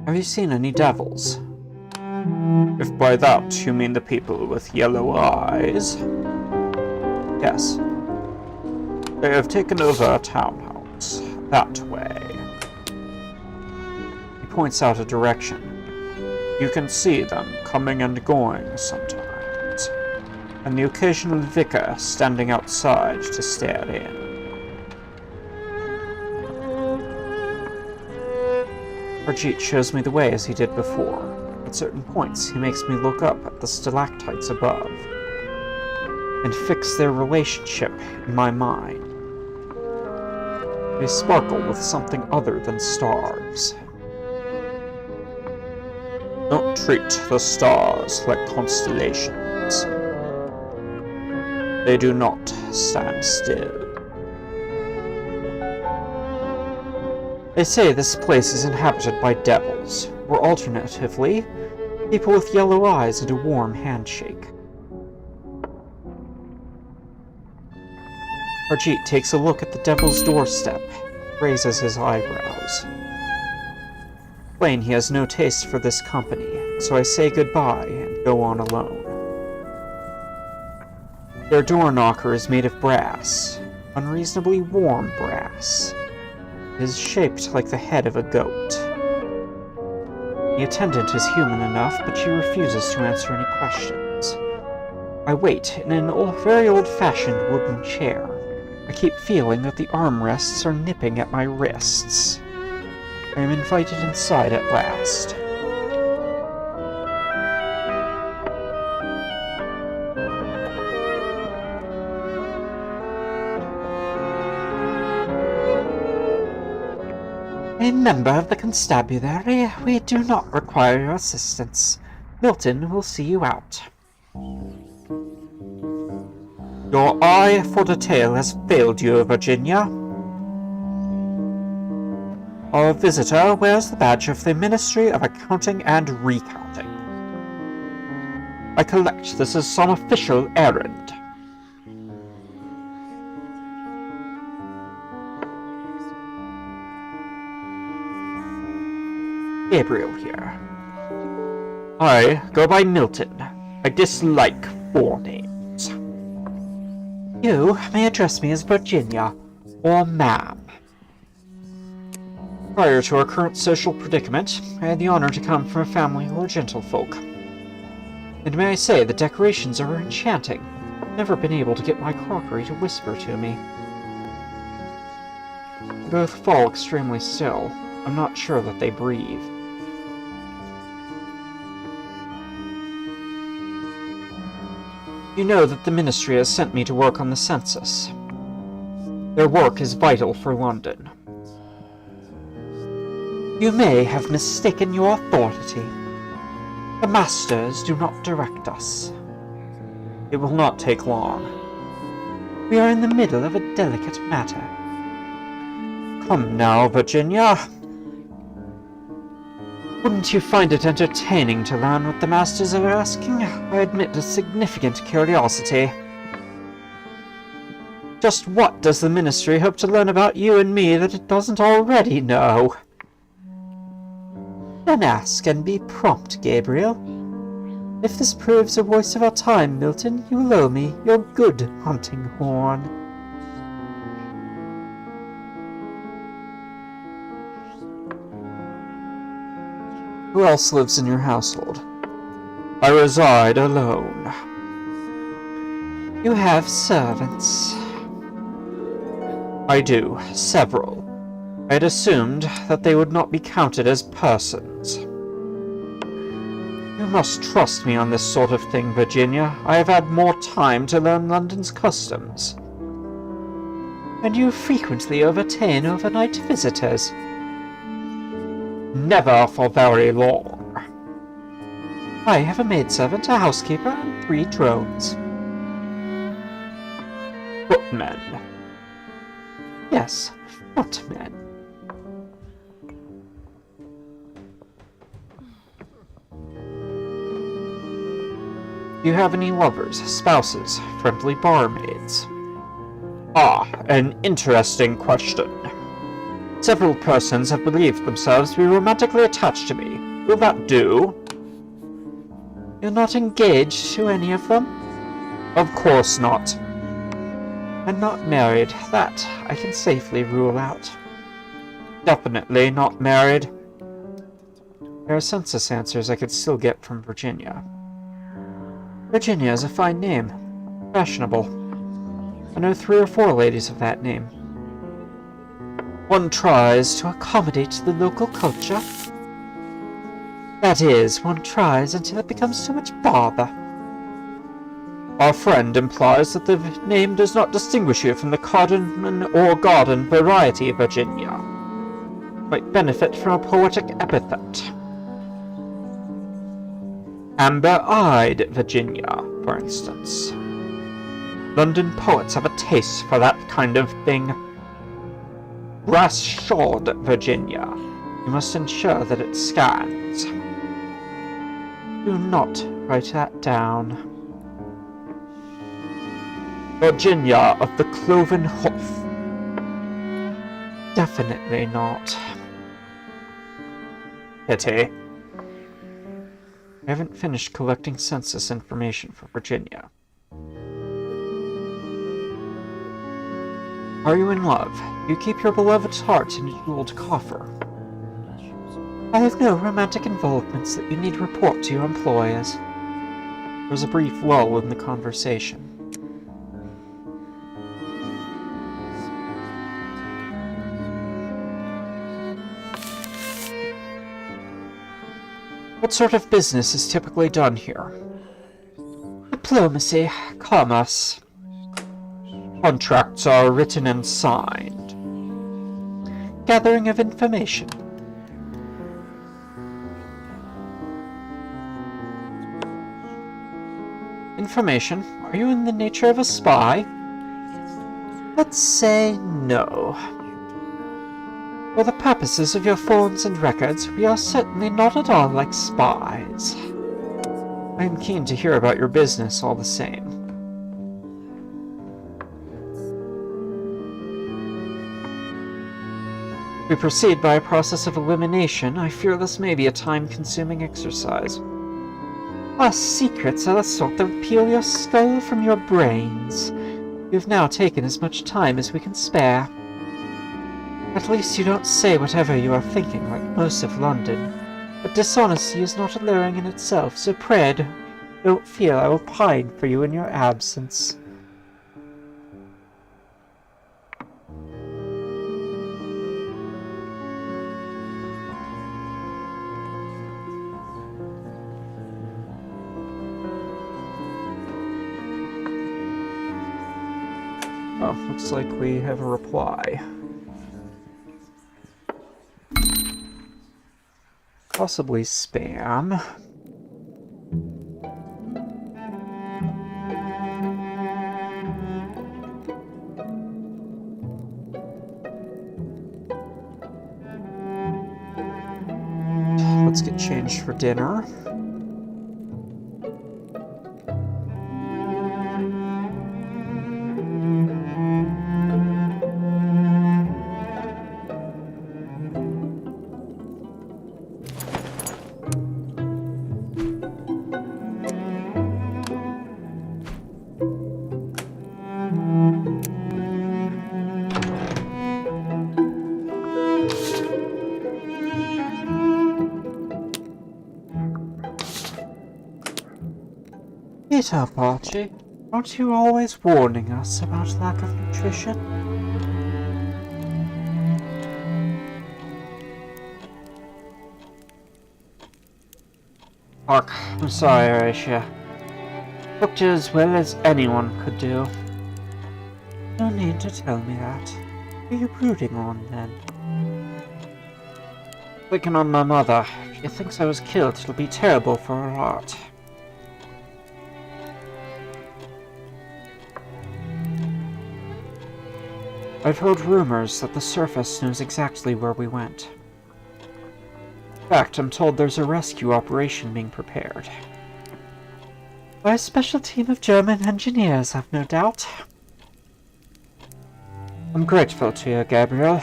Have you seen any devils? If by that you mean the people with yellow eyes. Yes. They have taken over a townhouse. That way. He points out a direction. You can see them coming and going sometimes, and the occasional vicar standing outside to stare in. Harjeet shows me the way as he did before. At certain points, he makes me look up at the stalactites above and fix their relationship in my mind. They sparkle with something other than stars. Don't treat the stars like constellations. They do not stand still. They say this place is inhabited by devils, or alternatively, people with yellow eyes and a warm handshake. Harjeet takes a look at the devil's doorstep, raises his eyebrows. Plain he has no taste for this company, so I say goodbye and go on alone. Their door knocker is made of brass, unreasonably warm brass. It is shaped like the head of a goat. The attendant is human enough, but she refuses to answer any questions. I wait in an very old-fashioned wooden chair. I keep feeling that the armrests are nipping at my wrists. I am invited inside at last. A member of the constabulary, we do not require your assistance. Milton will see you out. Your eye for detail has failed you, Virginia. Our visitor wears the badge of the Ministry of Accounting and Recounting. I collect this as some official errand. Gabriel here. I go by Milton. I dislike forenames. You may address me as Virginia, or ma'am. Prior to our current social predicament, I had the honor to come from a family who were gentlefolk. And may I say, the decorations are enchanting. I've never been able to get my crockery to whisper to me. They both fall extremely still. I'm not sure that they breathe. You know that the Ministry has sent me to work on the census. Their work is vital for London. You may have mistaken your authority. The masters do not direct us. It will not take long. We are in the middle of a delicate matter. Come now, Virginia. Wouldn't you find it entertaining to learn what the masters are asking? I admit a significant curiosity. Just what does the Ministry hope to learn about you and me that it doesn't already know? Then ask and be prompt, Gabriel. If this proves a waste of our time, Milton, you will owe me your good hunting horn. Who else lives in your household? I reside alone. You have servants. I do, several. I had assumed that they would not be counted as persons. You must trust me on this sort of thing, Virginia. I have had more time to learn London's customs. And you frequently entertain overnight visitors. Never for very long. I have a maidservant, a housekeeper, and 3 drones. Footmen. Yes, footmen. Do you have any lovers, spouses, friendly barmaids? Ah, an interesting question. Several persons have believed themselves to be romantically attached to me. Will that do? You're not engaged to any of them? Of course not. And not married. That I can safely rule out. Definitely not married. There are census answers I could still get from Virginia. Virginia is a fine name. Fashionable. I know 3 or 4 ladies of that name. One tries to accommodate the local culture. That is, one tries until it becomes too much bother. Our friend implies that the name does not distinguish you from the cardamom or garden variety, Virginia. Might benefit from a poetic epithet. Amber-eyed Virginia, for instance. London poets have a taste for that kind of thing. Brass-shawled Virginia. You must ensure that it scans. Do not write that down. Virginia of the Cloven Hoof. Definitely not. Pity. I haven't finished collecting census information for Virginia. Are you in love? You keep your beloved's heart in a jeweled coffer. I have no romantic involvements that you need report to your employers. There was a brief lull in the conversation. What sort of business is typically done here? Diplomacy, commerce. Contracts are written and signed. Gathering of information. Information? Are you in the nature of a spy? Let's say no. For the purposes of your forms and records, we are certainly not at all like spies. I am keen to hear about your business all the same. If we proceed by a process of elimination, I fear this may be a time-consuming exercise. Our secrets are the sort that would peel your skull from your brains. You've now taken as much time as we can spare. At least you don't say whatever you are thinking like most of London. But dishonesty is not alluring in itself, so pray don't feel I will pine for you in your absence. Oh, looks like we have a reply. Possibly spam. Let's get changed for dinner. Get up, Archie. Aren't you always warning us about lack of nutrition? Hark, I'm sorry, Horatia. Booked you as well as anyone could do. No need to tell me that. Who are you brooding on, then? Thinking on my mother. If she thinks I was killed, it'll be terrible for her heart. I've heard rumors that the surface knows exactly where we went. In fact, I'm told there's a rescue operation being prepared. By a special team of German engineers, I've no doubt. I'm grateful to you, Gabriel.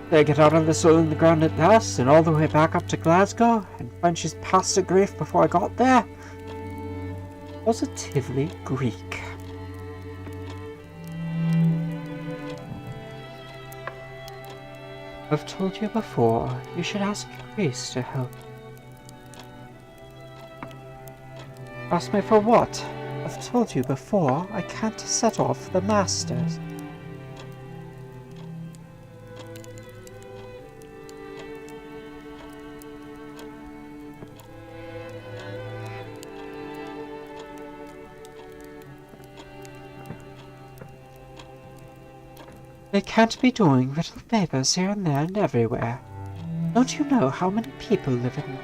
Did I get out of this hole in the ground at last, and all the way back up to Glasgow, and find she's past her grave before I got there? Positively Greek. I've told you before, you should ask Greece to help. Ask me for what? I've told you before, I can't set off the masters. They can't be doing little favors here and there and everywhere. Don't you know how many people live in...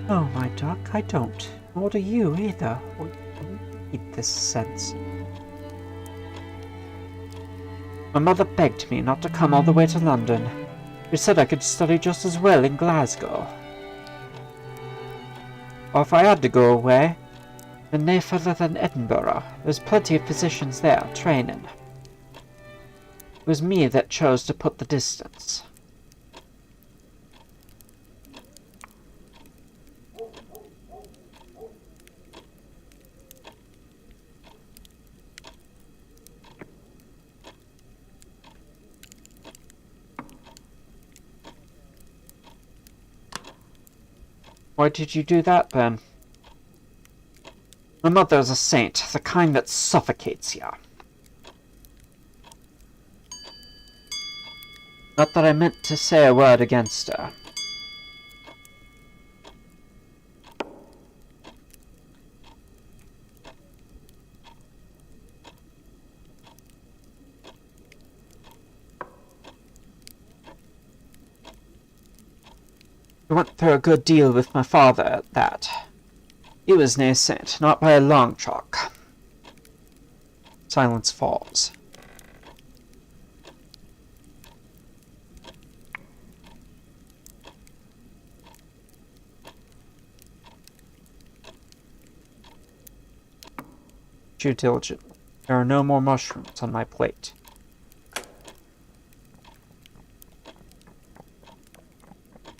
No, my duck, I don't. Nor do you either. We don't need this sense. My mother begged me not to come all the way to London. She said I could study just as well in Glasgow. Or if I had to go away, then no further than Edinburgh. There's plenty of physicians there, training. It was me that chose to put the distance. Why did you do that, then? My mother's a saint, the kind that suffocates ya. Not that I meant to say a word against her. I went through a good deal with my father at that. He was no saint, not by a long chalk. Silence falls. Chew diligently. There are no more mushrooms on my plate.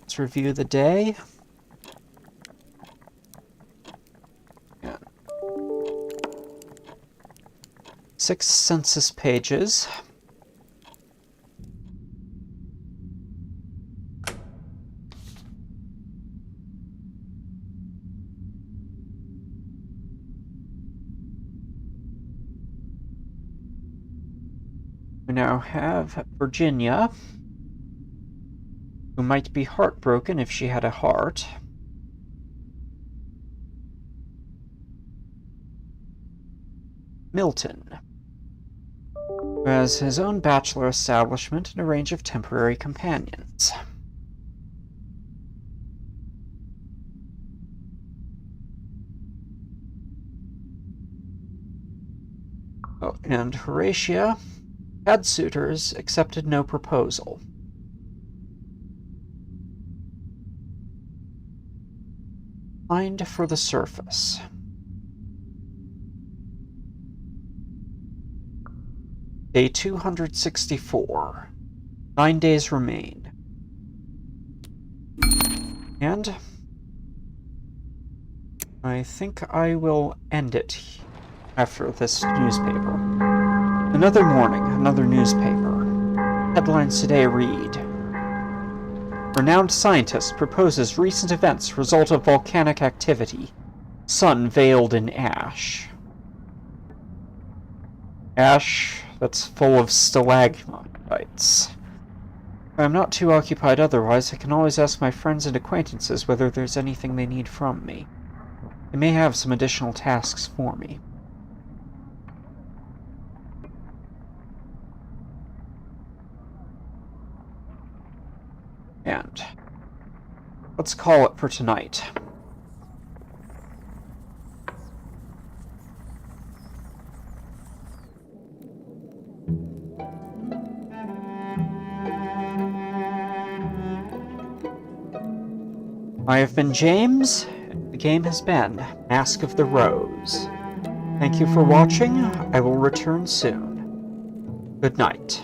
Let's review the day. Yeah. 6 census pages. We now have Virginia, who might be heartbroken if she had a heart. Milton, who has his own bachelor establishment and a range of temporary companions. Oh, and Horatia had suitors, accepted no proposal. Find for the surface. Day 264. 9 days remain. And I think I will end it after this newspaper. Another morning, another newspaper. Headlines today read: Renowned scientist proposes recent events result of volcanic activity. Sun veiled in ash. Ash that's full of stalagmites. If I'm not too occupied otherwise, I can always ask my friends and acquaintances whether there's anything they need from me. They may have some additional tasks for me. And let's call it for tonight. I have been James. The game has been Mask of the Rose. Thank you for watching. I will return soon. Good night.